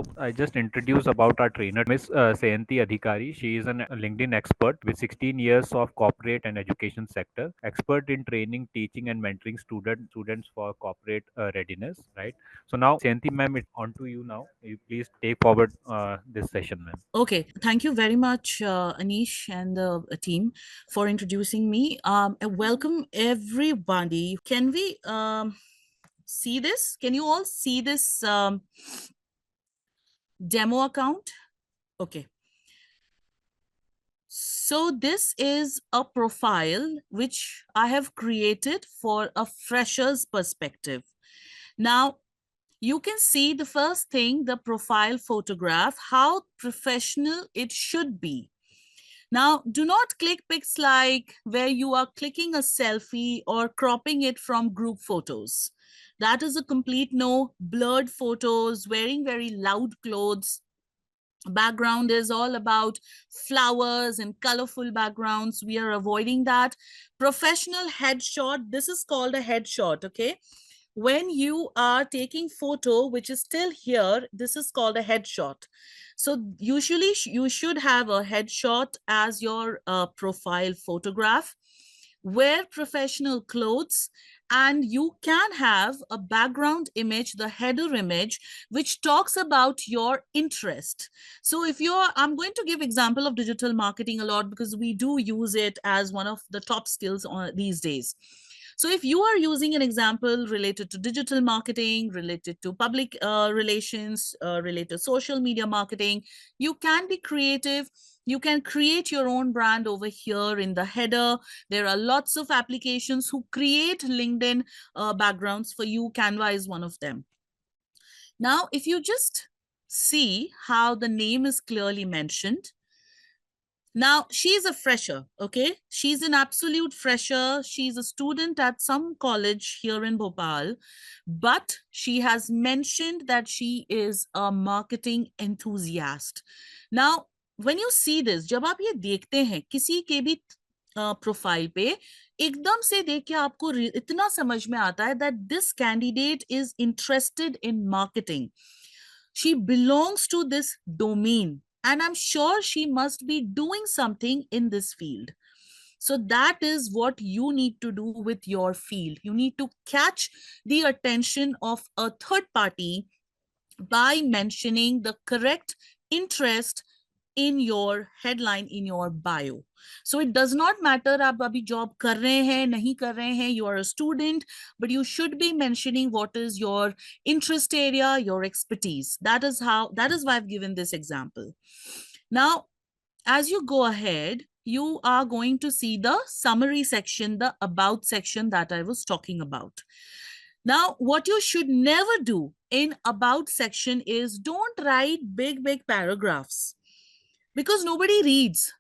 So I just introduce about our trainer, Miss Sayanti Adhikari. She is a LinkedIn expert with 16 years of corporate and education sector, expert in training, teaching, and mentoring students for corporate readiness. Right. So now, Sayanti, ma'am, it's on to you now. You please take forward this session, ma'am. Okay, thank you very much, Anish and the team for introducing me. And welcome everybody. Can we see this? Can you all see this demo account? Okay. So this is a profile which I have created for a fresher's perspective. Now, you can see the first thing, the profile photograph, how professional it should be. Now, do not click pics like where you are clicking a selfie or cropping it from group photos. That is a complete no. Blurred photos, wearing very loud clothes. Background is all about flowers and colorful backgrounds. We are avoiding that. Professional headshot. This is called a headshot, okay? When you are taking photo which is still here, this is called a headshot. So usually you should have a headshot as your profile photograph. Wear professional clothes, and you can have a background image, the header image, which talks about your interest. So if you're, I'm going to give example of digital marketing a lot because we do use it as one of the top skills on these days. So if you are using an example related to digital marketing, related to public relations, related to social media marketing, you can be creative. You can create your own brand over here in the header. There are lots of applications who create LinkedIn backgrounds for you. Canva is one of them. Now, if you just see how the name is clearly mentioned, now, she's a fresher, okay? She's an absolute fresher. She's a student at some college here in Bhopal, but she has mentioned that she is a marketing enthusiast. Now, when you see this, जब आप ये देखते हैं किसी के भी profile पे, एकदम से देख के आपको इतना समझ में आता है that this candidate is interested in marketing. She belongs to this domain, and I'm sure she must be doing something in this field. So that is what you need to do with your field. You need to catch the attention of a third party by mentioning the correct interest in your headline, in your bio. So it does not matter आप अभी job कर रहे हैं नहीं कर रहे हैं, you are a student, but you should be mentioning what is your interest area, your expertise. That is why I've given this example. Now, as you go ahead, you are going to see the summary section, the about section that I was talking about. Now, what you should never do in about section is don't write big paragraphs because nobody reads.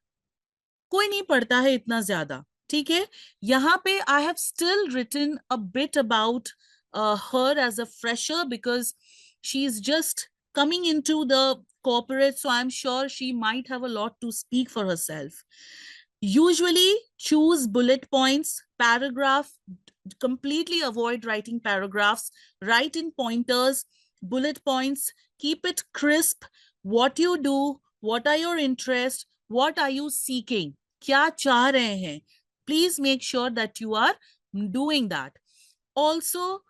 कोई नहीं पढ़ता है इतना ज्यादा. ठीक है, यहाँ पे I have still written a bit about her as a fresher because she's just coming into the corporate, so I'm sure she might have a lot to speak for herself. Usually choose bullet points, paragraph, completely avoid writing paragraphs, write in pointers, bullet points, keep it crisp. What you do, what are your interests, what are you seeking, क्या चाह रहे हैं. Please make sure that you are doing that. Also,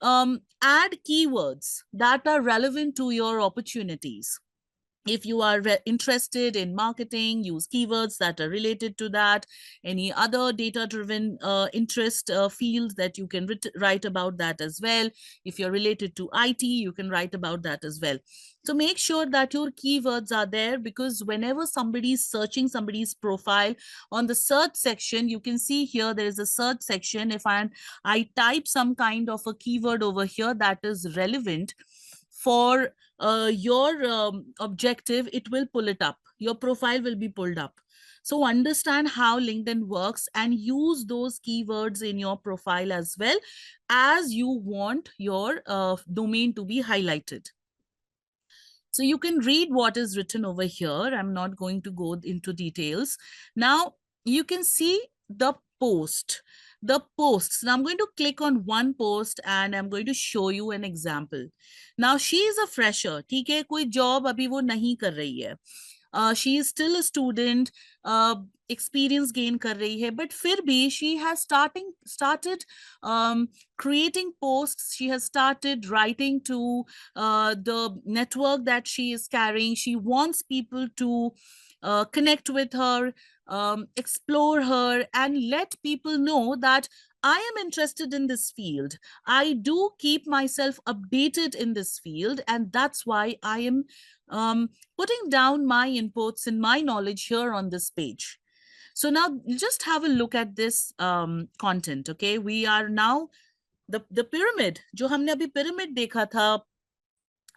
add keywords that are relevant to your opportunities. If you are interested in marketing, use keywords that are related to that. Any other data-driven interest field that you can write about that as well. If you're related to IT, you can write about that as well. So make sure that your keywords are there, because whenever somebody is searching somebody's profile on the search section, you can see here there is a search section. If I type some kind of a keyword over here that is relevant for your objective, it will pull it up. Your profile will be pulled up. So understand how LinkedIn works and use those keywords in your profile as well as you want your domain to be highlighted. So you can read what is written over here. I'm not going to go into details. Now you can see the post. the posts. Now I'm going to click on one post and I'm going to show you an example. Now she is a fresher, ठीक है, कोई job अभी वो नहीं कर रही है. She is still a student, experience gain कर रही है, but फिर भी she has started creating posts. She has started writing to the network that she is carrying. She wants people to connect with her, explore her, and let people know that I am interested in this field. I do keep myself updated in this field, and that's why I am putting down my inputs and my knowledge here on this page. So now just have a look at this content. Okay, we are now the pyramid. जो हमने अभी pyramid देखा था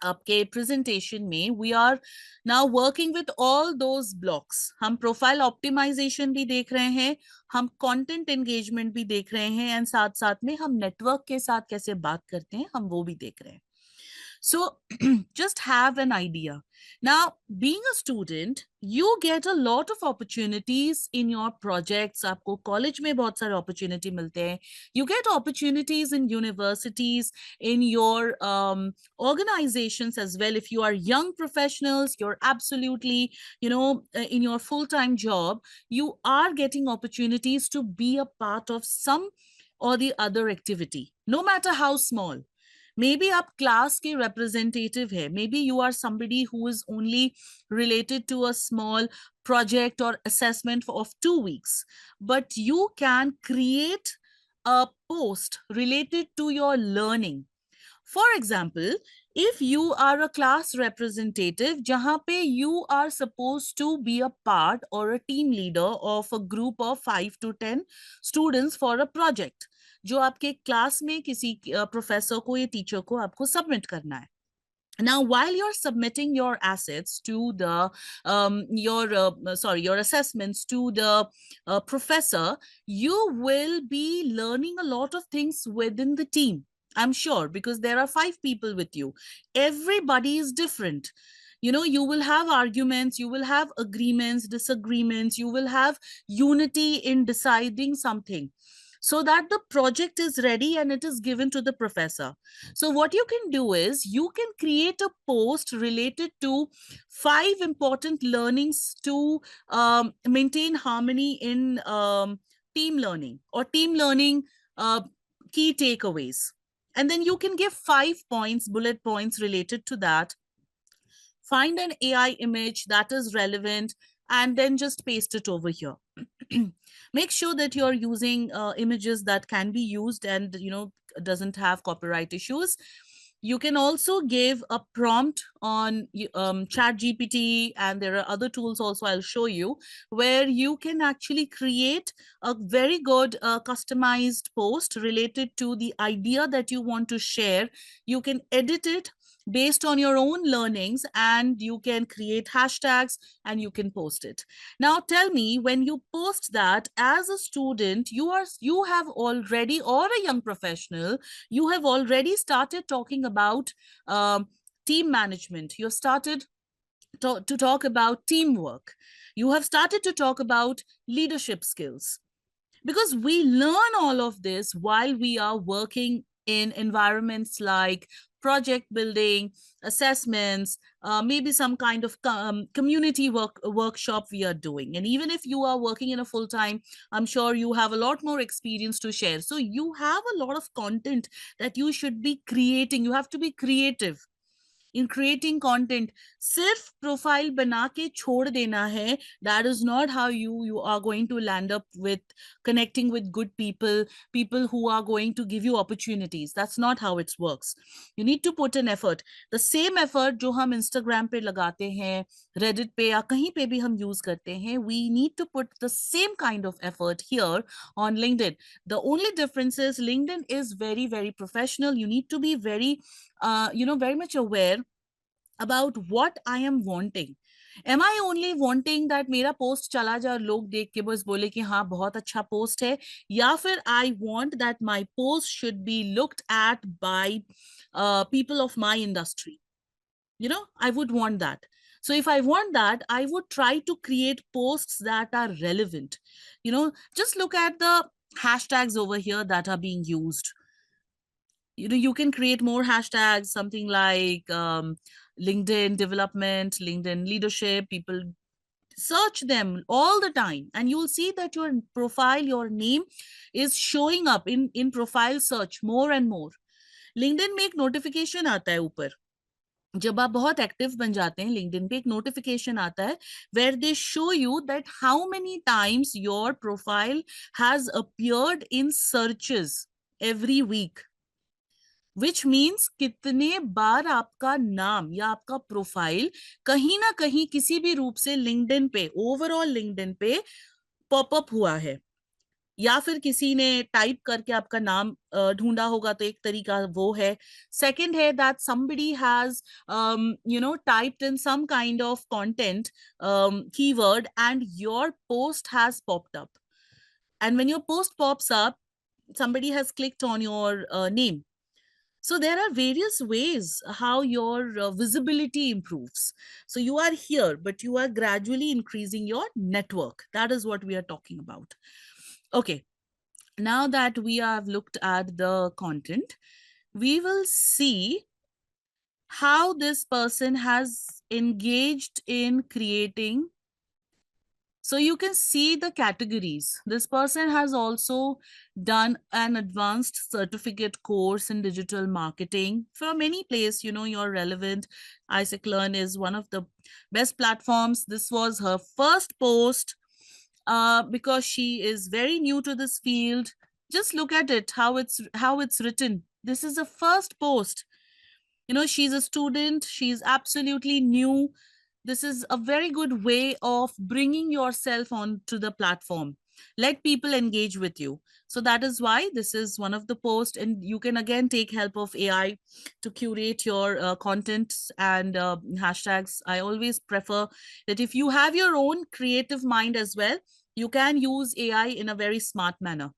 आपके presentation में, we are now working with all those blocks. हम profile optimization भी देख रहे हैं, हम कंटेंट एंगेजमेंट भी देख रहे हैं, एंड साथ साथ में हम नेटवर्क के साथ कैसे बात करते हैं हम वो भी देख रहे हैं. So just have an idea. Now, being a student, you get a lot of opportunities in your projects. आपको college में बहुत सारे opportunity मिलते हैं. You get opportunities in universities, in your organizations as well. If you are young professionals, you're absolutely, in your full-time job, you are getting opportunities to be a part of some or the other activity, no matter how small. Maybe आप class के representative है, maybe you are somebody who is only related to a small project or assessment of 2 weeks, but you can create a post related to your learning. For example, if you are a class representative, जहाँ पे you are supposed to be a part or a team leader of a group of 5 to 10 students for a project, जो आपके class में किसी professor को या teacher को आपको सबमिट करना है. Now, while you're submitting your assets to the your assessments to the professor, you will be learning a lot of things within the team. I'm sure, because there are 5 people with you. Everybody is different. You will have arguments, you will have agreements, disagreements, you will have unity in deciding something, so that the project is ready and it is given to the professor. So what you can do is you can create a post related to 5 important learnings to maintain harmony in team learning, or team learning key takeaways. And then you can give 5 points, bullet points related to that. Find an AI image that is relevant and then just paste it over here. Make sure that you're using images that can be used and doesn't have copyright issues. You can also give a prompt on chat gpt, and there are other tools also I'll show you, where you can actually create a very good customized post related to the idea that you want to share. You can edit it based on your own learnings, and you can create hashtags and you can post it. Now tell me, when you post that as a student, you have already, or a young professional, you have already started talking about team management. You have started to talk about teamwork. You have started to talk about leadership skills, because we learn all of this while we are working in environments like project building, assessments, maybe some kind of community workshop we are doing. And even if you are working in a full time, I'm sure you have a lot more experience to share. So you have a lot of content that you should be creating. You have to be creative in creating content. सिर्फ profile बना के छोड़ देना है, that is not how you are going to land up with connecting with good people who are going to give you opportunities. That's not how it works. You need to put an effort. The same effort जो हम Instagram पे लगाते हैं, Reddit पे या कहीं पे भी हम use करते हैं, we need to put the same kind of effort here on LinkedIn. The only difference is LinkedIn is very, very professional. You need to be very very much aware about what I am wanting. Am I only wanting that मेरा post चला जाए, लोग देख के बस बोले कि हाँ बहुत अच्छा post है, या फिर I want that my post should be looked at by people of my industry. I would want that. So if I want that, I would try to create posts that are relevant. Just look at the hashtags over here that are being used. You can create more hashtags, something like LinkedIn development, LinkedIn leadership. People search them all the time, and you'll see that your profile, your name is showing up in profile search more and more. LinkedIn में एक notification आता है ऊपर, जब आप बहुत active बन जाते हैं लिंक्डइन पे एक नोटिफिकेशन आता है where they show you that how many times your profile has appeared in searches every week, which means कितने बार आपका नाम या आपका प्रोफाइल कहीं ना कहीं किसी भी रूप से लिंक्डइन पे, ओवरऑल लिंक्डइन पे पॉपअप हुआ है, या फिर किसी ने टाइप करके आपका नाम ढूंढा होगा, तो एक तरीका वो है. सेकंड है that somebody has typed in some kind of content keyword and your post has popped up, and when your post pops up somebody has clicked on your name. So there are various ways how your visibility improves. So you are here, but you are gradually increasing your network. That is what we are talking about. Okay, now that we have looked at the content, we will see how this person has engaged in creating. So you can see the categories. This person has also done an advanced certificate course in digital marketing from any place, you're relevant. Isaac Learn is one of the best platforms. This was her first post because she is very new to this field. Just look at it, how it's written. This is the first post. She's a student, she's absolutely new. This is a very good way of bringing yourself onto the platform. Let people engage with you. So that is why this is one of the posts, and you can again take help of AI to curate your content and hashtags. I always prefer that if you have your own creative mind as well, you can use AI in a very smart manner.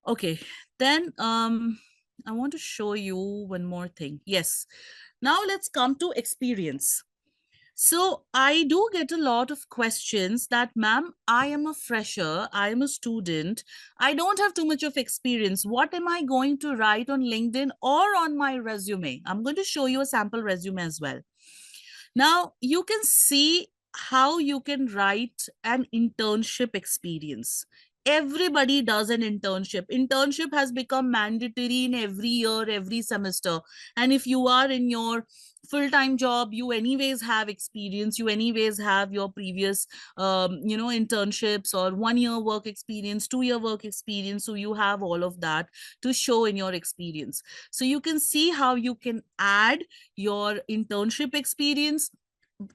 Okay, then I want to show you one more thing. Yes, now let's come to experience. So I do get a lot of questions that, ma'am, I am a fresher, I am a student, I don't have too much of experience. What am I going to write on LinkedIn or on my resume? I'm going to show you a sample resume as well. Now you can see how you can write an internship experience. Everybody does an internship. Internship has become mandatory in every year, every semester. And if you are in your full-time job, you anyways have experience, you anyways have your previous internships or 1 year work experience, 2 year work experience. So you have all of that to show in your experience. So you can see how you can add your internship experience.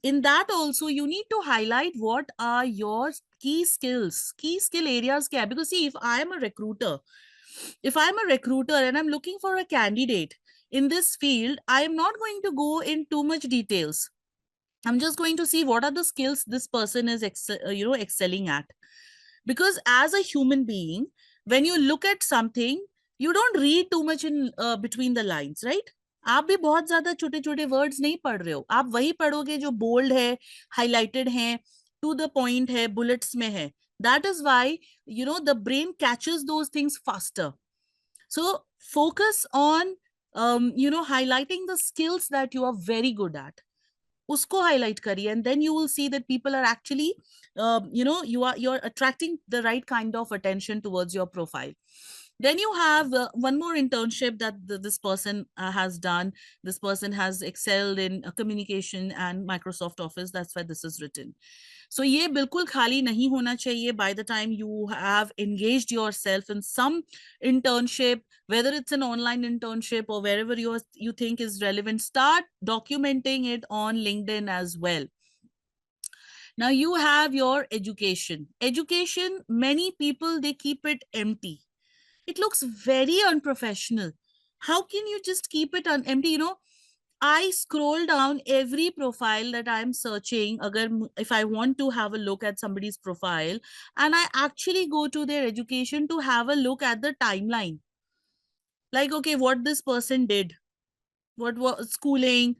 In that also you need to highlight what are your key skill areas kya hai? Because see, if I'm a recruiter and I'm looking for a candidate in this field, I am not going to go in too much details. I'm just going to see what are the skills this person is excelling at. Because as a human being, when you look at something, you don't read too much in between the lines, right? आप भी बहुत ज्यादा छोटे छोटे words नहीं पढ़ रहे हो, आप वही पढ़ोगे जो बोल्ड है, हाईलाइटेड है, टू द पॉइंट है, बुलेट्स में है. That is why the brain catches those things faster. So focus on highlighting the skills that you are very good at. Usko highlight kariye, and then you will see that people are actually you're attracting the right kind of attention towards your profile. Then you have one more internship that this person has done. This person has excelled in communication and Microsoft Office. That's why this is written. So ये बिल्कुल खाली नहीं होना चाहिए. By the time you have engaged yourself in some internship, whether it's an online internship or wherever you think is relevant, start documenting it on LinkedIn as well. Now you have your education. Education, many people, they keep it empty. It looks very unprofessional. How can you just keep it empty? I scroll down every profile that I'm searching. If I want to have a look at somebody's profile, and I actually go to their education to have a look at the timeline. Like, okay, what this person did, what was schooling,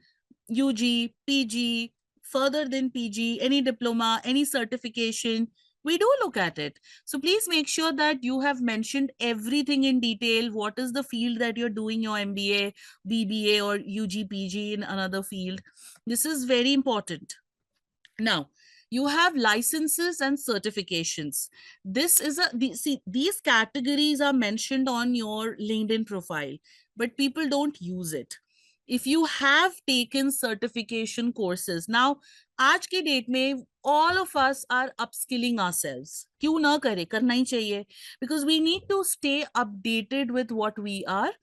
UG, PG, further than PG, any diploma, any certification. We do look at it. So please make sure that you have mentioned everything in detail. What is the field that you're doing your MBA, BBA, or UGPG in another field? This is very important. Now, you have licenses and certifications. This is see, these categories are mentioned on your LinkedIn profile, but people don't use it. If you have taken certification courses, now आज के date में all of us are upskilling ourselves. क्यों ना करें, करना ही चाहिए, because we need to stay updated with what we are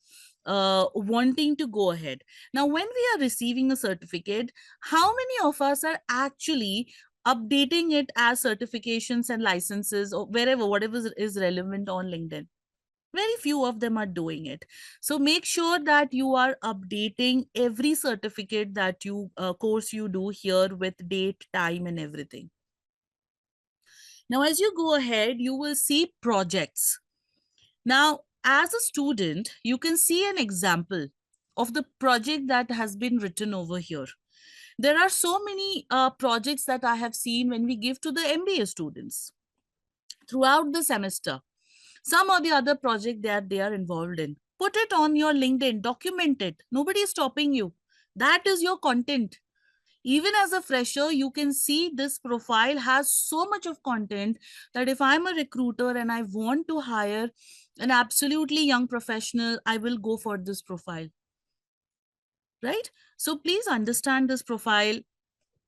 wanting to go ahead. Now, when we are receiving a certificate, how many of us are actually updating it as certifications and licenses or wherever, whatever is relevant on LinkedIn? Very few of them are doing it. So make sure that you are updating every certificate that you course you do here with date, time, and everything. Now, as you go ahead, you will see projects. Now, as a student, you can see an example of the project that has been written over here. There are so many projects that I have seen when we give to the MBA students throughout the semester. Some or the other project that they are involved in. Put it on your LinkedIn, document it. Nobody is stopping you. That is your content. Even as a fresher, you can see this profile has so much of content that if I'm a recruiter and I want to hire an absolutely young professional, I will go for this profile. Right? So please understand this profile.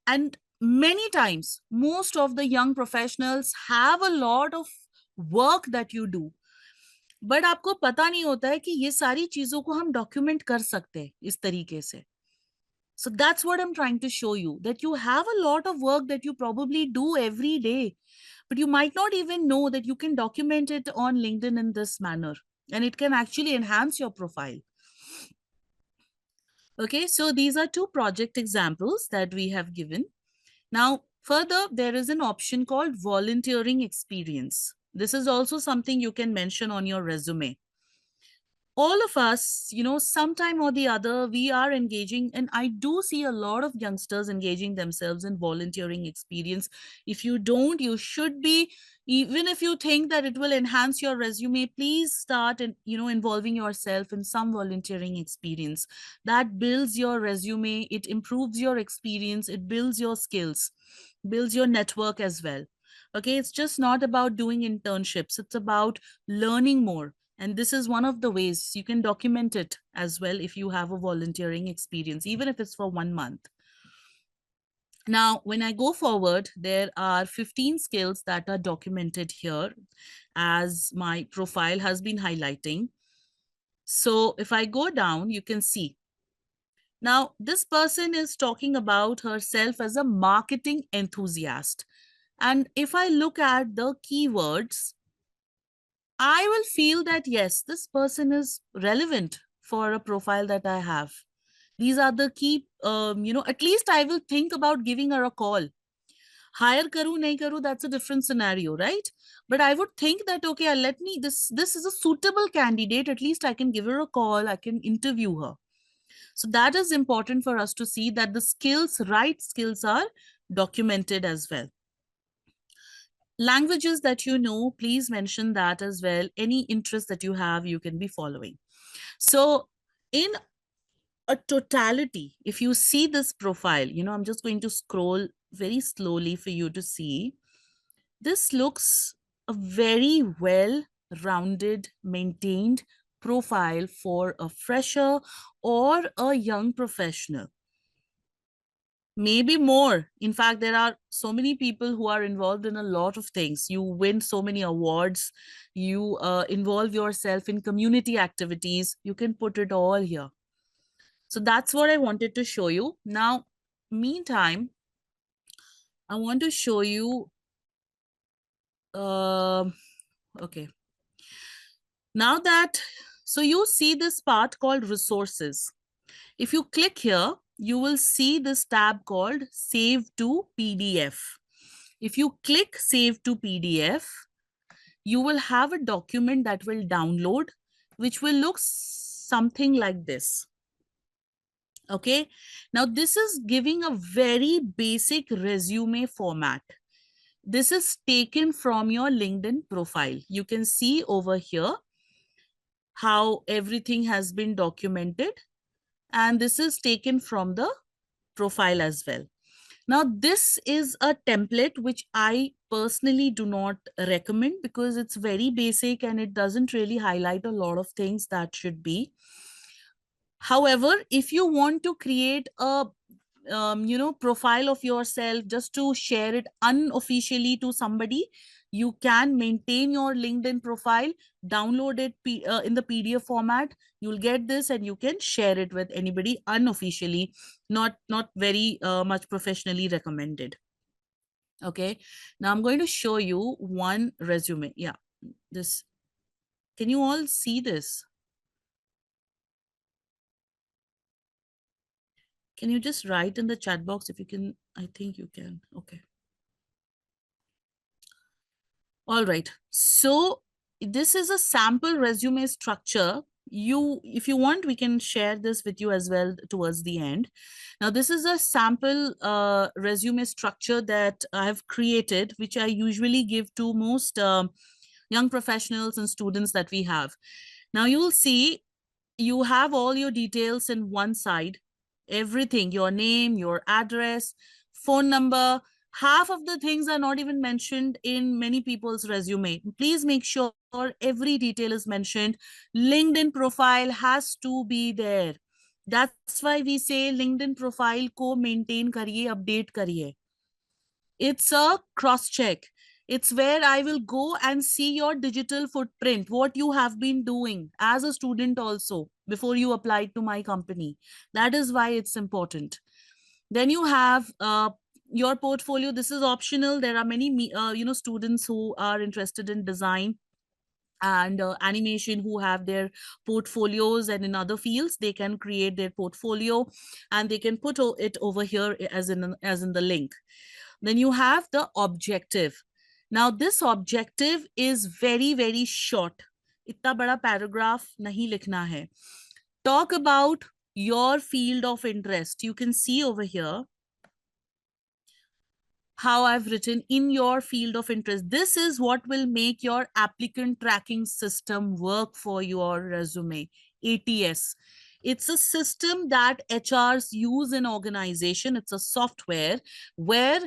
And many times, most of the young professionals have a lot of work that you do. But आपको पता नहीं होता है कि ये सारी चीजों को हम डॉक्यूमेंट कर सकते हैं इस तरीके से. So that's what I'm trying to show you, that you have a lot of work that you probably do every day, but you might not even know that you can document it on LinkedIn in this manner, and it can actually enhance your profile. Okay, so these are two project examples that we have given. Now, further, there is an option called volunteering experience. This is also something you can mention on your resume. All of us, sometime or the other, we are engaging, and I do see a lot of youngsters engaging themselves in volunteering experience. If you don't, you should be. Even if you think that it will enhance your resume, please start and involving yourself in some volunteering experience. That builds your resume, it improves your experience, it builds your skills, builds your network as well. Okay, it's just not about doing internships, it's about learning more. And this is one of the ways you can document it as well if you have a volunteering experience, even if it's for 1 month. Now, when I go forward, there are 15 skills that are documented here as my profile has been highlighting. So if I go down, you can see. Now, this person is talking about herself as a marketing enthusiast. And if I look at the keywords, I will feel that, yes, this person is relevant for a profile that I have. These are the key, at least I will think about giving her a call. Hire karu, nahi karu, that's a different scenario, right? But I would think that, okay, this is a suitable candidate. At least I can give her a call. I can interview her. So that is important for us to see that the right skills are documented as well. Languages that you know, please mention that as well. Any interest that you have, you can be following. So in a totality, if you see this profile, I'm just going to scroll very slowly for you to see. This looks a very well-rounded, maintained profile for a fresher or a young professional. Maybe more. In fact, there are so many people who are involved in a lot of things. You win so many awards. You involve yourself in community activities. You can put it all here. So that's what I wanted to show you. Now, meantime, I want to show you. Okay. Now that, so you see this part called resources. If you click here, you will see this tab called Save to PDF. If you click Save to PDF, you will have a document that will download, which will look something like this. Okay. Now, this is giving a very basic resume format. This is taken from your LinkedIn profile. You can see over here how everything has been documented, and this is taken from the profile as well. Now, this is a template which I personally do not recommend because it's very basic and it doesn't really highlight a lot of things that should be. However, if you want to create a profile of yourself just to share it unofficially to somebody, you can maintain your LinkedIn profile, download it in the PDF format. You'll get this and you can share it with anybody unofficially, not very much professionally recommended. Okay, now I'm going to show you one resume. Yeah, this, can you all see this? Can you just write in the chat box if you can? I think you can. Okay. All right. So this is a sample resume structure. If you want, we can share this with you as well towards the end. Now, this is a sample resume structure that I have created, which I usually give to most young professionals and students that we have. Now, you will see you have all your details in one side, everything, your name, your address, phone number. Half of the things are not even mentioned in many people's resume. Please make sure every detail is mentioned. LinkedIn profile has to be there. That's why we say LinkedIn profile ko maintain kariye, update kariye. It's a cross check. It's where I will go and see your digital footprint, what you have been doing as a student also before you applied to my company. That is why it's important. Then you have your portfolio. This is optional. There are many students who are interested in design and animation who have their portfolios, and in other fields they can create their portfolio and they can put it over here as in the link. Then you have the objective. Now this objective is very very short. इतना बड़ा paragraph नहीं लिखना है. Talk about your field of interest. You can see over here how I've written in your field of interest. This is what will make your applicant tracking system work for your resume. ATS. It's a system that HRs use in organization. It's a software where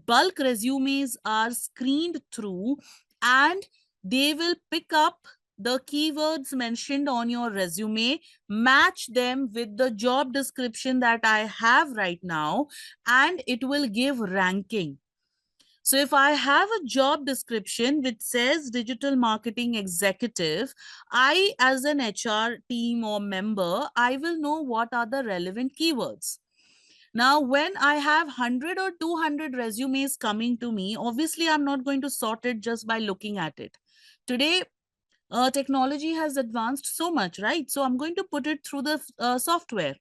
bulk resumes are screened through, and they will pick up the keywords mentioned on your resume, match them with the job description that I have right now, and it will give ranking. So if I have a job description which says digital marketing executive, I, as an HR team or member, I will know what are the relevant keywords. Now, when I have 100 or 200 resumes coming to me, obviously, I'm not going to sort it just by looking at it. Today, technology has advanced so much, right? So I'm going to put it through the software,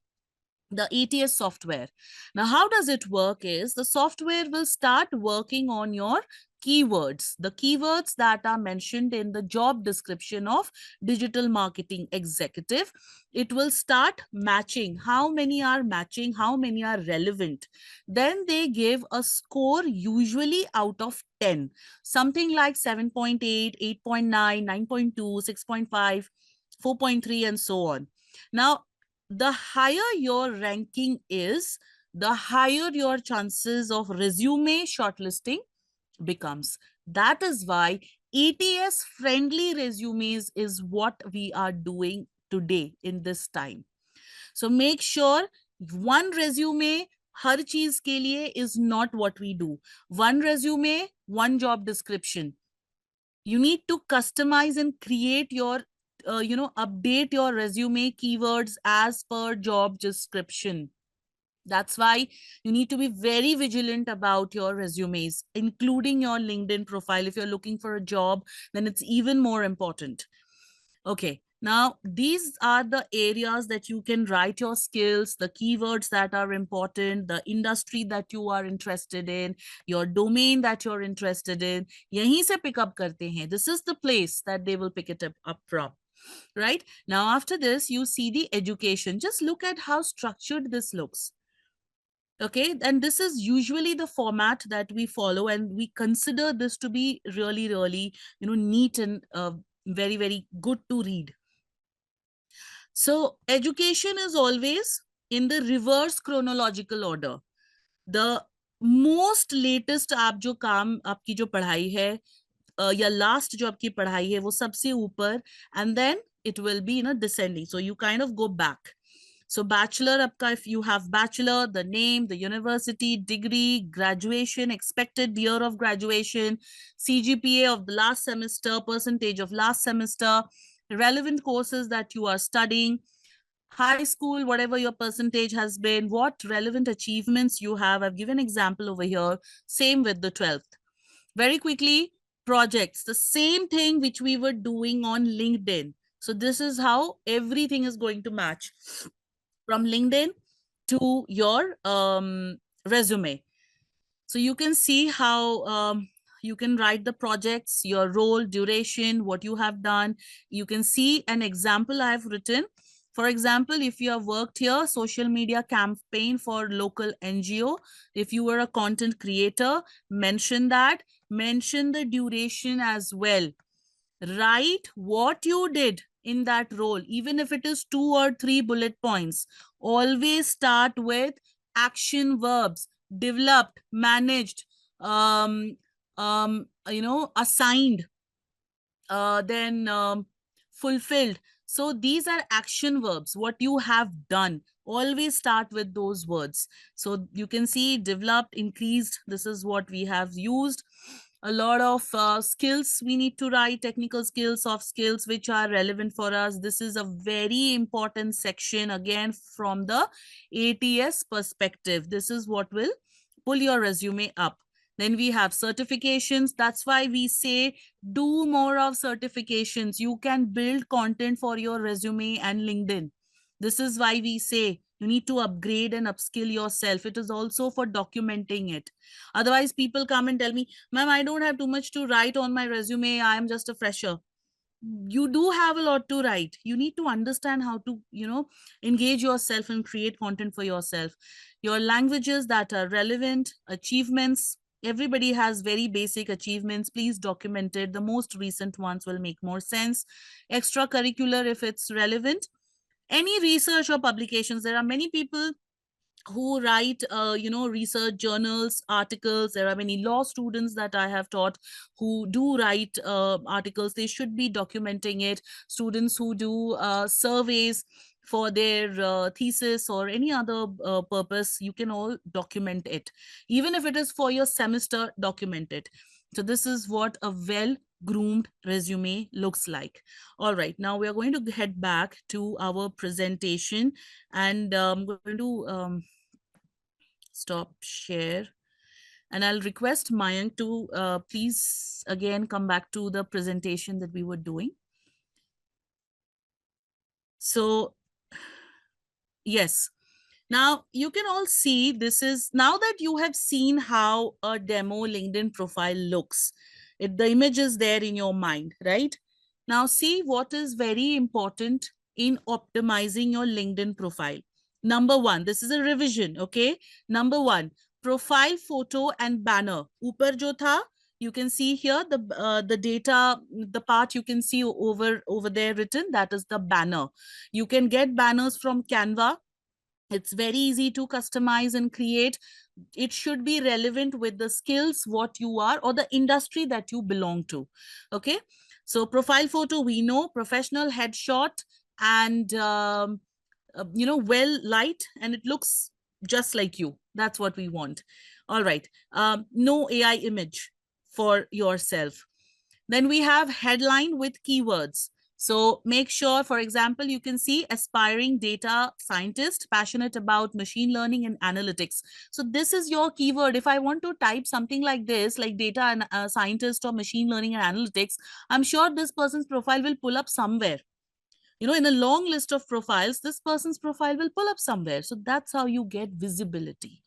the ATS software. Now, how does it work is the software will start working on your keywords, the keywords that are mentioned in the job description of digital marketing executive. It will start matching how many are matching, how many are relevant. Then they give a score, usually out of 10, something like 7.8, 8.9, 9.2, 6.5, 4.3, and so on. Now, the higher your ranking is, the higher your chances of resume shortlisting becomes. That is why ATS friendly resumes is what we are doing today in this time. So make sure one resume हर चीज के लिए is not what we do. One resume, one job description. You need to customize and create your update your resume keywords as per job description. That's why you need to be very vigilant about your resumes, including your LinkedIn profile. If you're looking for a job, then it's even more important. Okay, now these are the areas that you can write your skills, the keywords that are important, the industry that you are interested in, your domain that you're interested in. Yahin se pick up karte hain. This is the place that they will pick it up from. Right now, after this, you see the education. Just look at how structured this looks. Okay, and this is usually the format that we follow, and we consider this to be really, really, neat and very, very good to read. So education is always in the reverse chronological order. The most latest आप जो काम आपकी जो पढ़ाई है या last जो आपकी पढ़ाई है वो सबसे ऊपर, and then it will be descending, so you kind of go back. So bachelor आपका, if you have bachelor, the name, the university, degree, graduation, expected year of graduation, CGPA of the last semester, percentage of last semester, relevant courses that you are studying, high school, whatever your percentage has been, what relevant achievements you have. I've given example over here. Same with the 12th. Very quickly, projects, the same thing which we were doing on LinkedIn. So this is how everything is going to match from LinkedIn to your resume. So you can see how you can write the projects, your role, duration, what you have done. You can see an example I have written. For example, if you have worked here, social media campaign for local NGO, if you were a content creator, mention that, mention the duration as well. Write what you did in that role, even if it is 2 or 3 bullet points. Always start with action verbs: developed, managed, assigned, then fulfilled. So these are action verbs, what you have done. Always start with those words. So you can see developed, increased, this is what we have used. A lot of skills we need to write: technical skills, soft skills, which are relevant for us. This is a very important section, again, from the ATS perspective. This is what will pull your resume up. Then we have certifications. That's why we say do more of certifications. You can build content for your resume and LinkedIn. This is why we say you need to upgrade and upskill yourself. It is also for documenting it. Otherwise, people come and tell me, ma'am, I don't have too much to write on my resume. I am just a fresher. You do have a lot to write. You need to understand how to, engage yourself and create content for yourself. Your languages that are relevant, achievements. Everybody has very basic achievements. Please document it. The most recent ones will make more sense. Extracurricular, if it's relevant. Any research or publications. There are many people who write research journals, articles. There are many law students that I have taught who do write articles. They should be documenting it. Students who do surveys for their thesis or any other purpose, you can all document it. Even if it is for your semester, document it. So this is what a well groomed resume looks like. All right, now we are going to head back to our presentation, and I'm going to stop share, and I'll request Mayank to please again come back to the presentation that we were doing. So yes, now you can all see, this is, now that you have seen how a demo LinkedIn profile looks, the image is there in your mind, right? Now see what is very important in optimizing your LinkedIn profile. Number one, this is a revision, okay? Number one, profile photo and banner. Upar jo tha, you can see here the data, the part you can see over there written, that is the banner. You can get banners from Canva. It's very easy to customize and create. It should be relevant with the skills what you are or the industry that you belong to. Okay, so profile photo, we know, professional headshot, and well light, and it looks just like you. That's what we want. All right, no AI image for yourself. Then we have headline with keywords. So make sure, for example, you can see aspiring data scientist, passionate about machine learning and analytics. So this is your keyword. If I want to type something like this, like data and scientist or machine learning and analytics, I'm sure this person's profile will pull up somewhere. In a long list of profiles, this person's profile will pull up somewhere. So that's how you get visibility.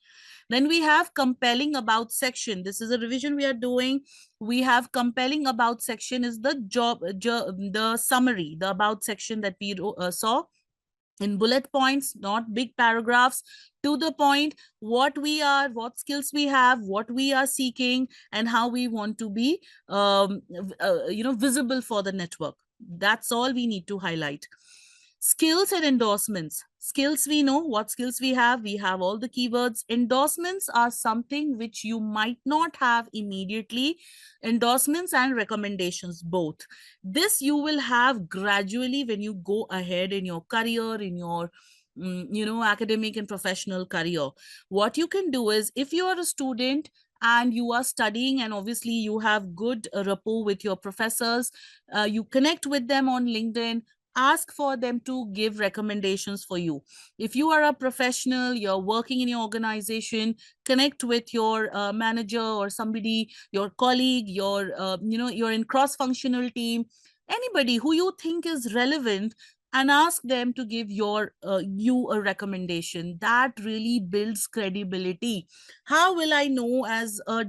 Then we have compelling about section. This is a revision we are doing. We have compelling about section is the the summary, the about section that we saw in bullet points, not big paragraphs. to the point, what we are, what skills we have, what we are seeking, and how we want to be visible for the network. That's all we need to highlight. Skills and endorsements. Skills, we know what skills we have. We have all the keywords. Endorsements are something which you might not have immediately. Endorsements and recommendations, both. This you will have gradually when you go ahead in your career, in your academic and professional career. What you can do is, if you are a student and you are studying, and obviously you have good rapport with your professors, you connect with them on LinkedIn, ask for them to give recommendations for you. If you are a professional, you're working in your organization, connect with your manager or somebody, your colleague, you're in cross functional team, anybody who you think is relevant, and ask them to give you a recommendation. That really builds credibility. How will I know,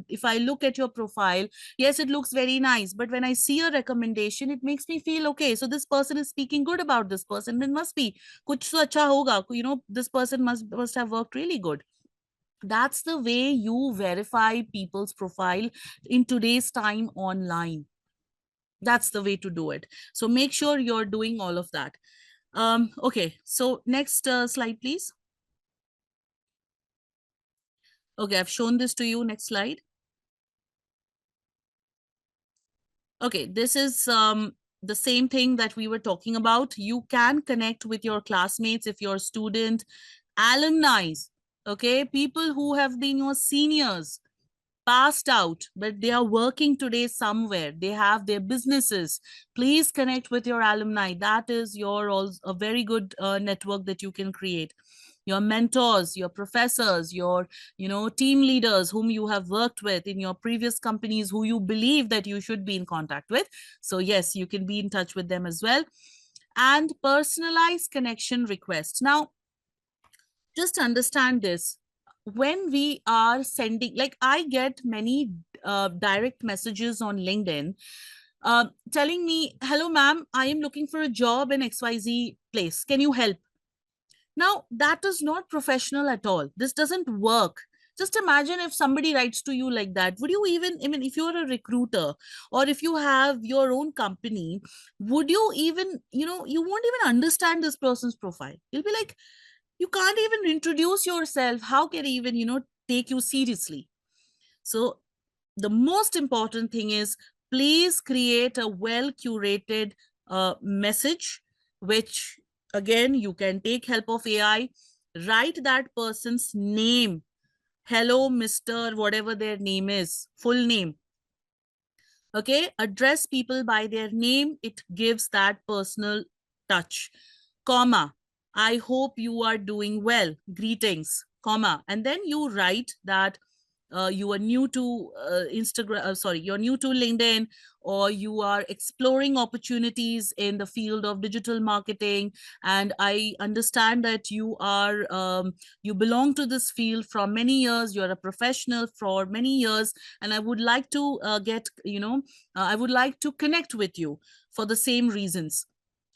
if I look at your profile, yes, it looks very nice, but when I see a recommendation, it makes me feel, okay, so this person is speaking good about this person, it must be kuch to acha hoga, this person must have worked really good. That's the way you verify people's profile in today's time online. That's the way to do it. So make sure you're doing all of that. Okay, so next slide, please. Okay, I've shown this to you. Next slide. Okay, this is the same thing that we were talking about. You can connect with your classmates if you're a student, alumni, okay, people who have been your seniors, passed out, but they are working today somewhere. They have their businesses. Please connect with your alumni. That is a very good network that you can create. Your mentors, your professors, your team leaders whom you have worked with in your previous companies, who you believe that you should be in contact with. So yes, you can be in touch with them as well. And personalized connection requests. Now, just understand this. When we are sending, like, I get many direct messages on LinkedIn telling me, hello ma'am, I am looking for a job in XYZ place, can you help? Now, that is not professional at all. This doesn't work. Just imagine if somebody writes to you like that. Would you even, I mean, if you're a recruiter or if you have your own company, would you even, you won't even understand this person's profile. You'll be like, you can't even introduce yourself. How can I even, take you seriously? So the most important thing is, please create a well curated message, which again, you can take help of AI. Write that person's name. Hello, Mr. whatever their name is, full name. Okay, address people by their name. It gives that personal touch. Comma, I hope you are doing well, greetings, comma, and then you write that you are new to you're new to LinkedIn, or you are exploring opportunities in the field of digital marketing, and I understand that you belong to this field from many years, you're a professional for many years, and I would like to I would like to connect with you for the same reasons.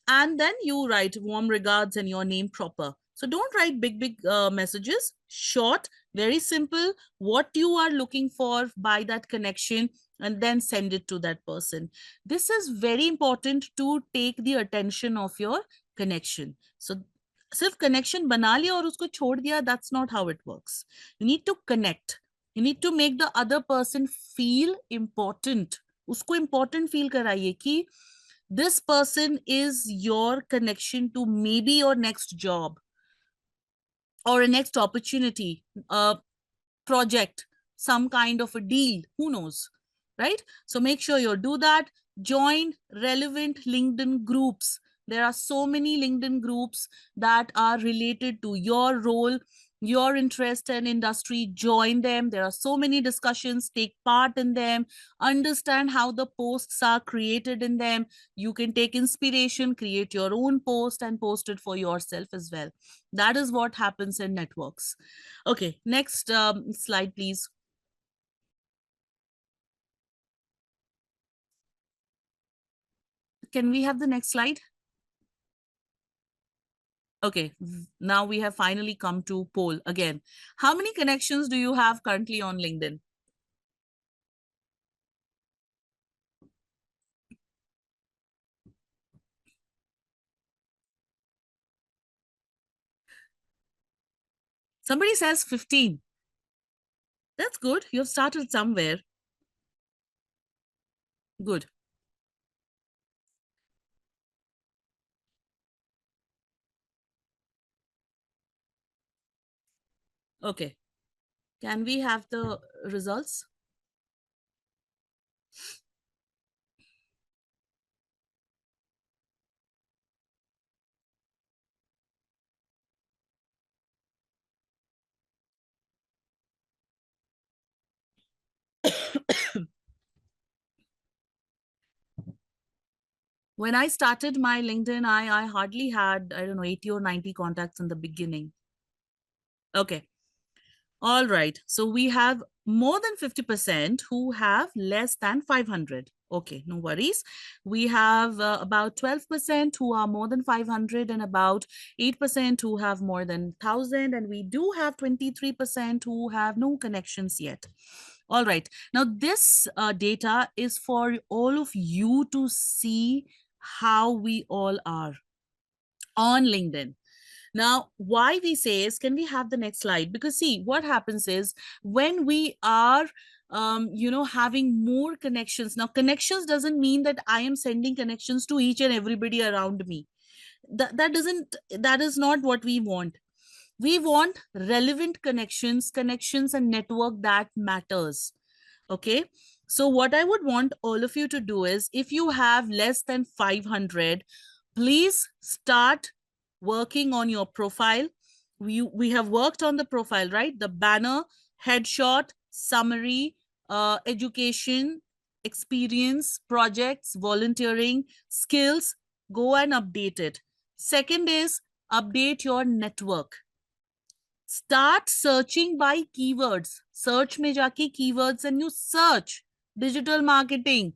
And then you write warm regards and your name proper. So don't write big messages. Short, very simple, what you are looking for by that connection, and then send it to that person. This is very important to take the attention of your connection. So सिर्फ connection बना लिया और उसको छोड़ दिया, that's not how it works. You need to connect. You need to make the other person feel important. उसको important feel कराइए कि this person is your connection to maybe your next job or a next opportunity, a project, some kind of a deal, who knows, right? So make sure you do that. Join relevant LinkedIn groups. There are so many LinkedIn groups that are related to your role, your interest and industry. Join them. There are so many discussions. Take part in them. Understand how the posts are created in them. You can take inspiration, create your own post, and post it for yourself as well. That is what happens in networks. Okay, next slide, please. Can we have the next slide? Okay, now we have finally come to poll again. How many connections do you have currently on LinkedIn? Somebody says 15. That's good. You've started somewhere. Good. Okay. Can we have the results? When I started my LinkedIn, I hardly had, I don't know, 80 or 90 contacts in the beginning. Okay. All right. So we have more than 50% who have less than 500. Okay, no worries. We have about 12% who are more than 500 and about 8% who have more than 1,000. And we do have 23% who have no connections yet. All right. Now, this data is for all of you to see how we all are on LinkedIn. Now, why we say is, can we have the next slide? Because see, what happens is when we are, having more connections. Now, connections doesn't mean that I am sending connections to each and everybody around me. That is not what we want. We want relevant connections and network that matters. Okay. So what I would want all of you to do is, if you have less than 500, please start working on your profile. We have worked on the profile, right? The banner, headshot, summary, education, experience, projects, volunteering, skills. Go and update it. Second is update your network. Start searching by keywords. Search में जाके keywords and you search digital marketing,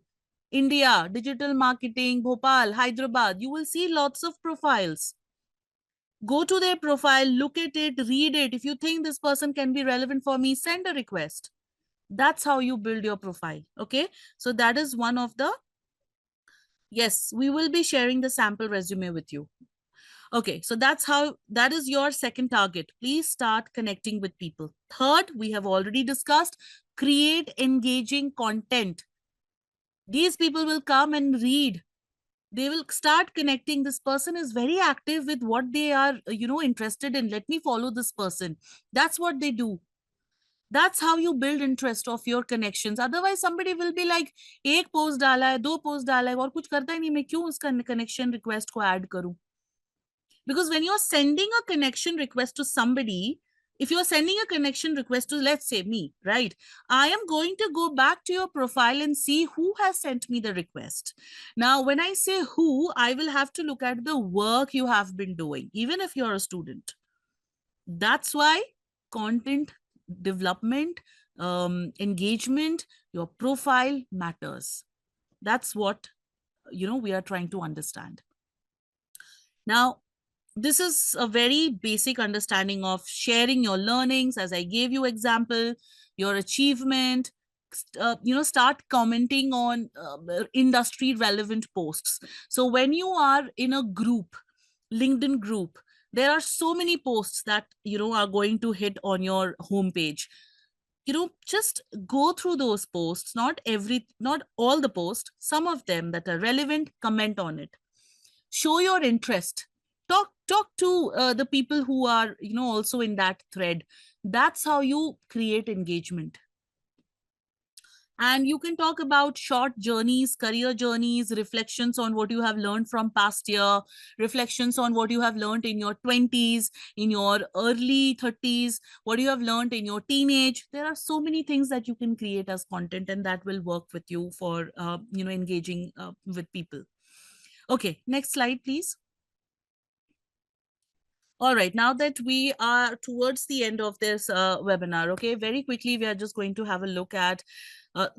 India, digital marketing, Bhopal, Hyderabad. You will see lots of profiles. Go to their profile, look at it, read it. If you think this person can be relevant for me, send a request. That's how you build your profile. Okay. So that is one of the, yes, we will be sharing the sample resume with you. Okay, so that is your second target. Please start connecting with people. Third, we have already discussed, create engaging content. These people will come and read. They will start connecting. This person is very active with what they are, interested in. Let me follow this person. That's what they do. That's how you build interest of your connections. Otherwise, somebody will be like, एक post डाला है, दो post डाला है और कुछ करता ही नहीं, मैं क्यों उसका connection request को add करूं? Because when you're sending a connection request to somebody, if you're sending a connection request to, let's say, me, right, I am going to go back to your profile and see who has sent me the request. Now, when I say who, I will have to look at the work you have been doing, even if you're a student. That's why content development, engagement, your profile matters. That's what we are trying to understand. Now, this is a very basic understanding of sharing your learnings, as I gave you example, your achievement. Start commenting on industry relevant posts. So when you are in a group, LinkedIn group, there are so many posts that are going to hit on your homepage. Just go through those posts, not all the posts, some of them that are relevant, comment on it, show your interest, talk to the people who are also in that thread. That's how you create engagement. And you can talk about short journeys, career journeys, reflections on what you have learned from past year, reflections on what you have learned in your 20s, in your early 30s, what you have learned in your teenage. There are so many things that you can create as content, and that will work with you for engaging with people. Okay, next slide, please. All right, now that we are towards the end of this webinar, okay, very quickly, we are just going to have a look at,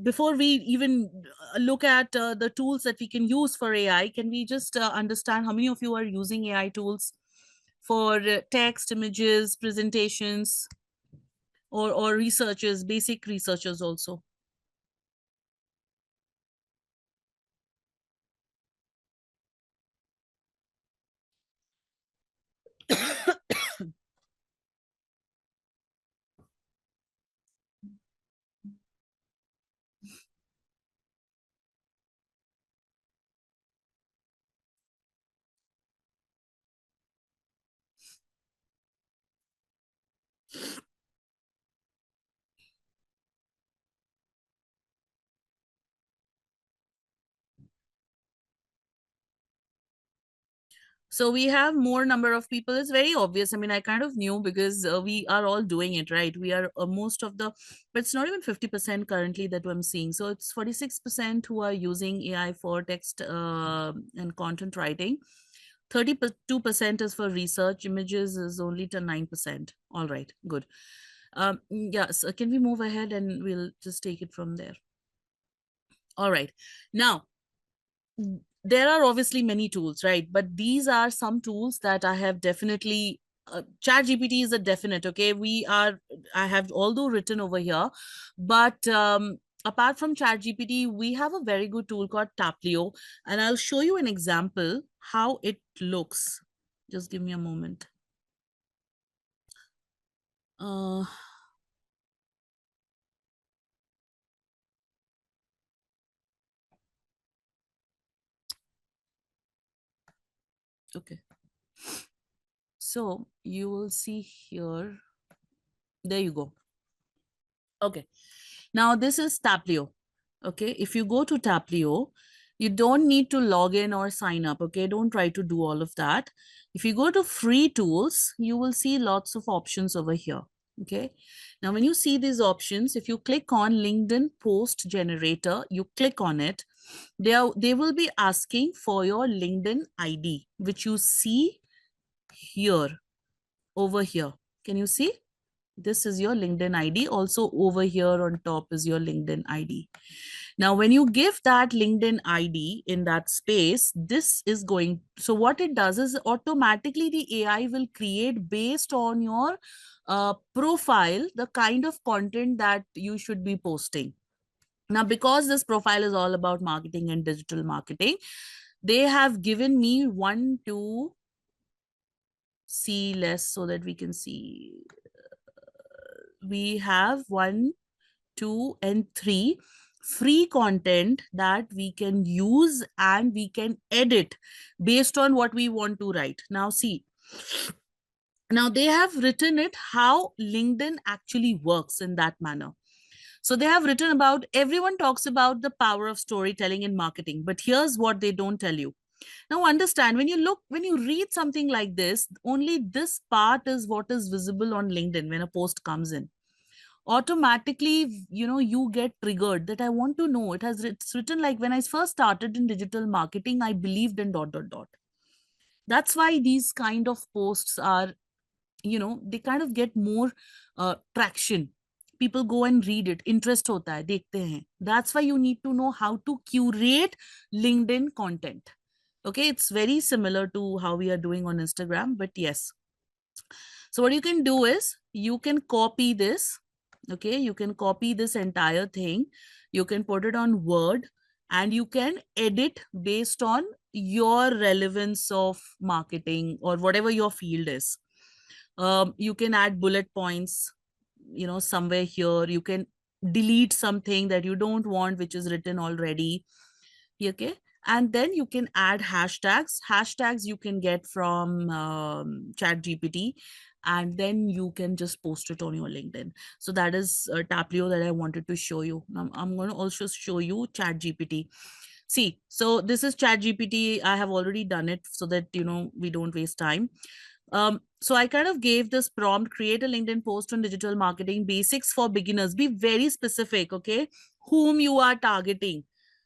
before we even look at the tools that we can use for AI, can we just understand how many of you are using AI tools? for text, images, presentations, or researchers, basic researchers also. So we have more number of people. It's very obvious. I mean, I kind of knew because we are all doing it, right? We are most of the, but it's not even 50% currently that I'm seeing. So it's 46% who are using AI for text and content writing. 32% is for research. Images is only to 9%. All right, good. Yeah, so can we move ahead and we'll just take it from there? All right. Now, there are obviously many tools, right? But these are some tools that I have definitely. Chat GPT is a definite. Okay, I have although written over here, but apart from Chat GPT, we have a very good tool called Taplio, and I'll show you an example how it looks. Just give me a moment. Uh, okay. So you will see here. There you go. Okay. Now this is Taplio. Okay. If you go to Taplio, you don't need to log in or sign up. Okay. Don't try to do all of that. If you go to free tools, you will see lots of options over here. Okay. Now, when you see these options, if you click on LinkedIn post generator, you click on it, they will be asking for your LinkedIn ID, which you see here, over here. Can you see? This is your LinkedIn ID. Also over here on top is your LinkedIn ID. Now, when you give that LinkedIn ID in that space, this is going, so what it does is automatically the AI will create based on your profile, the kind of content that you should be posting. Now, because this profile is all about marketing and digital marketing, they have given me one, two, see less so that we can see. We have 1, 2, and 3 free content that we can use and we can edit based on what we want to write. Now, see, now they have written it how LinkedIn actually works in that manner. So they have written about, everyone talks about the power of storytelling in marketing, but here's what they don't tell you. Now understand, when you read something like this, only this part is what is visible on LinkedIn when a post comes in. Automatically, you get triggered that I want to know. It's written like, when I first started in digital marketing, I believed in dot dot dot. That's why these kind of posts are, they kind of get more traction. People go and read it, interest hota hai, dekhte hain. That's why you need to know how to curate LinkedIn content. Okay, it's very similar to how we are doing on Instagram, but yes. So what you can do is you can copy this. Okay, you can copy this entire thing, you can put it on Word, and you can edit based on your relevance of marketing or whatever your field is. You can add bullet points, somewhere here. You can delete something that you don't want which is written already. Okay, and then you can add hashtags you can get from Chat GPT, and then you can just post it on your LinkedIn. So that is Taplio that I wanted to show you. Now I'm going to also show you Chat GPT. See, so this is Chat GPT. I have already done it so that we don't waste time. So I kind of gave this prompt: create a LinkedIn post on digital marketing basics for beginners. Be very specific, okay, whom you are targeting.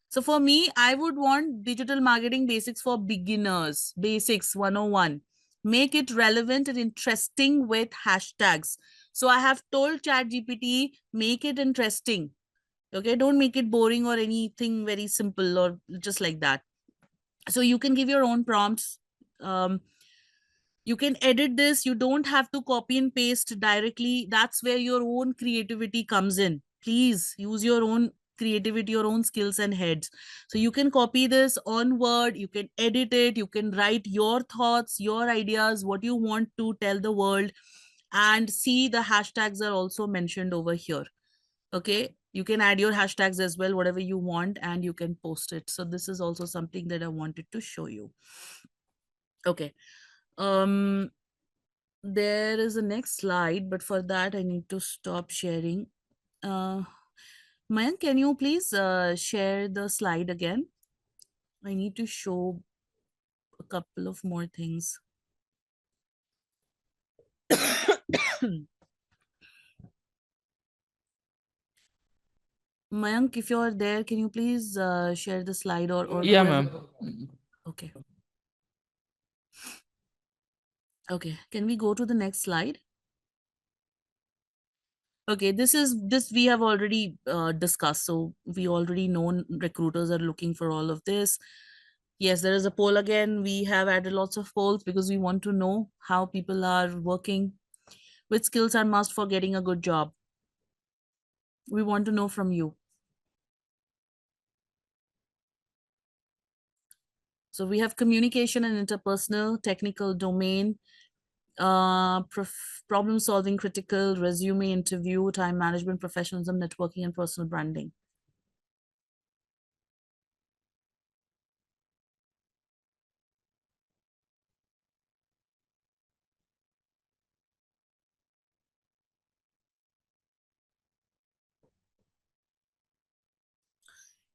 So for me, I would want digital marketing basics for beginners, basics 101. Make it relevant and interesting with hashtags. So I have told Chat GPT, make it interesting. Okay, don't make it boring or anything very simple or just like that. So you can give your own prompts. You can edit this. You don't have to copy and paste directly. That's where your own creativity comes in. Please use your own creativity, your own skills and heads. So you can copy this on Word, you can edit it, you can write your thoughts, your ideas, what you want to tell the world. And see, the hashtags are also mentioned over here. Okay, you can add your hashtags as well, whatever you want, and you can post it. So this is also something that I wanted to show you. Okay. um there is a next slide, but for that I need to stop sharing. uh Mayank, can you please share the slide again? I need to show a couple of more things. Mayank, if you're there, can you please share the slide, or Yeah, whoever? ma'am. Okay. Okay, can we go to the next slide? Okay, this we have already discussed. So we already know recruiters are looking for all of this. Yes, there is a poll again. We have added lots of polls because we want to know how people are working, which skills are must for getting a good job. We want to know from you. So we have communication and interpersonal, technical domain, problem solving, critical, resume, interview, time management, professionalism, networking, and personal branding.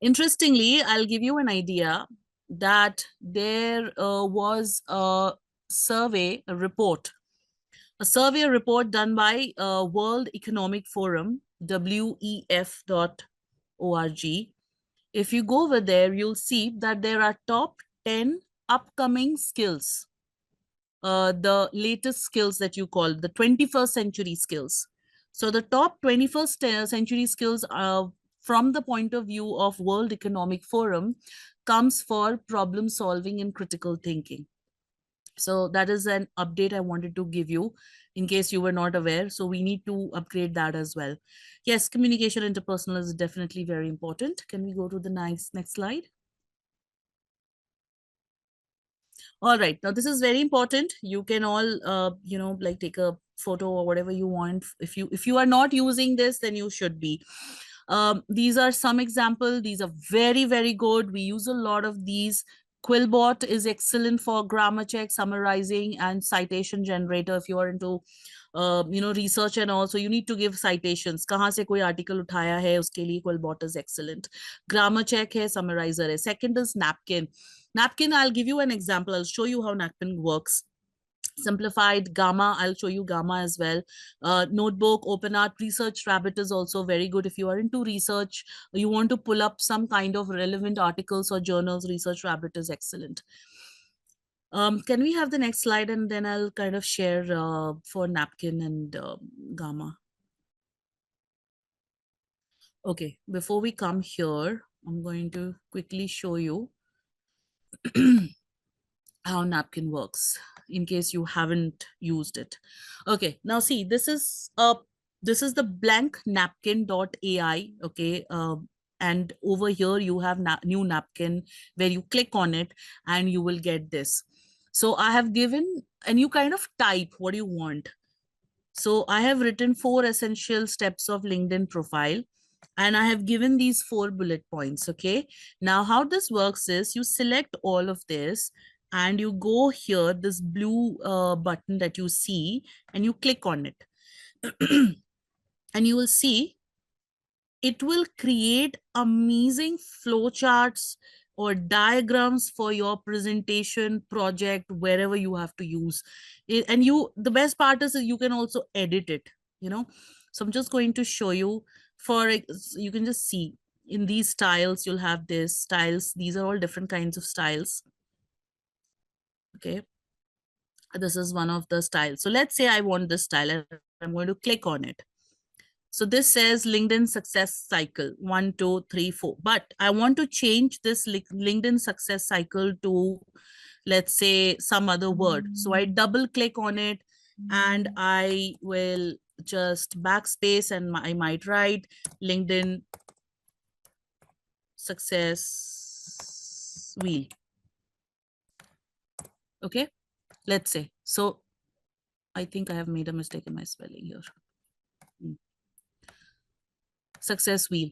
Interestingly, I'll give you an idea that there was a survey report done by World Economic Forum, WEF.org. If you go over there, you'll see that there are top 10 upcoming skills, the latest skills that you call the 21st century skills. So the top 21st century skills from the point of view of World Economic Forum comes for problem solving and critical thinking. So that is an update I wanted to give you in case you were not aware. So we need to upgrade that as well. Yes, communication interpersonal is definitely very important. Can we go to the next slide? All right, now this is very important. You can all like take a photo or whatever you want. If you are not using this, then you should be. These are some example. These are very, very good. We use a lot of these. Quillbot is excellent for grammar check, summarizing, and citation generator. If you are into research and also you need to give citations. कहाँ से कोई article उठाया है उसके लिए Quillbot is excellent. Grammar check है, summarizer है. Second is Napkin. Napkin, I'll give you an example. I'll show you how Napkin works. Simplified, Gamma, I'll show you Gamma as well. Notebook, OpenArt, Research Rabbit is also very good. If you are into research, you want to pull up some kind of relevant articles or journals, Research Rabbit is excellent. Can we have the next slide, and then I'll kind of share for Napkin and Gamma. Okay, before we come here, I'm going to quickly show you how Napkin works in case you haven't used it. Okay, now see, this is the blank napkin.ai. Okay, and over here you have new napkin, where you click on it and you will get this. So I have given, and you kind of type what you want. So I have written 4 essential steps of LinkedIn profile, and I have given these 4 bullet points. Okay, now how this works is you select all of this and you go here, this blue button that you see, and you click on it. And you will see it will create amazing flowcharts or diagrams for your presentation project, wherever you have to use it. And the best part is that you can also edit it. So I'm just going to show you. You can just see in these styles, you'll have this styles. These are all different kinds of styles. Okay, this is one of the styles. So let's say I want this style, and I'm going to click on it. So this says LinkedIn success cycle 1, 2, 3, 4. But I want to change this LinkedIn success cycle to let's say some other word. So I double click on it and I will just backspace and I might write LinkedIn success wheel. Okay, let's say. So I think I have made a mistake in my spelling here. Success wheel.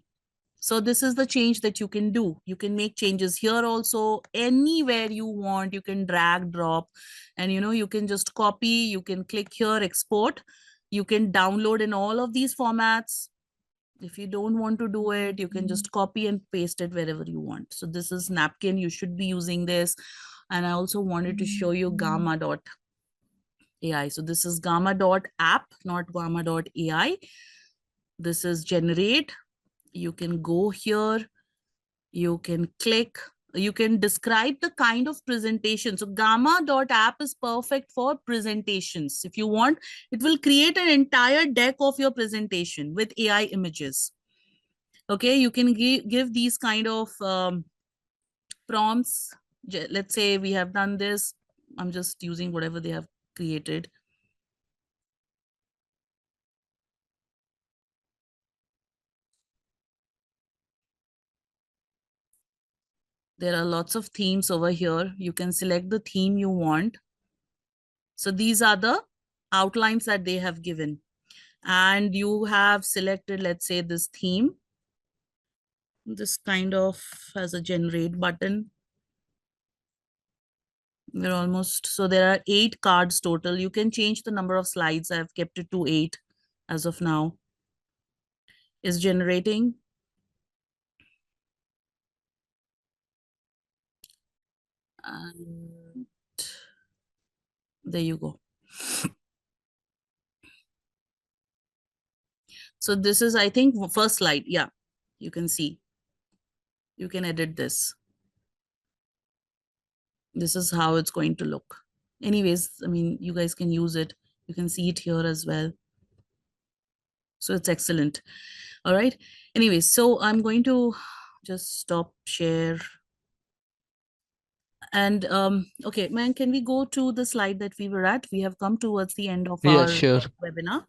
So this is the change that you can do. You can make changes here also, anywhere you want. You can drag, drop, and you can just copy. You can click here, export. You can download in all of these formats. If you don't want to do it, you can just copy and paste it wherever you want. So this is Napkin. You should be using this. And I also wanted to show you Gamma.ai. So this is Gamma.app, not Gamma.ai. This is generate. You can go here. You can click. You can describe the kind of presentation. So Gamma.app is perfect for presentations. If you want, it will create an entire deck of your presentation with AI images. Okay, you can give these kind of prompts. Let's say we have done this. I'm just using whatever they have created. There are lots of themes over here. You can select the theme you want. So these are the outlines that they have given. And you have selected, let's say, this theme. This kind of has a generate button. We're almost, so there are 8 cards total. You can change the number of slides. I've kept it to 8 as of now. Is generating. And there you go. So this is, I think, first slide. Yeah, you can see. You can edit this. This is how it's going to look. Anyways, I mean, you guys can use it. You can see it here as well. So it's excellent. All right. Anyways, so I'm going to just stop share. And okay, man, can we go to the slide that we were at? We have come towards the end of Yeah, our sure. webinar.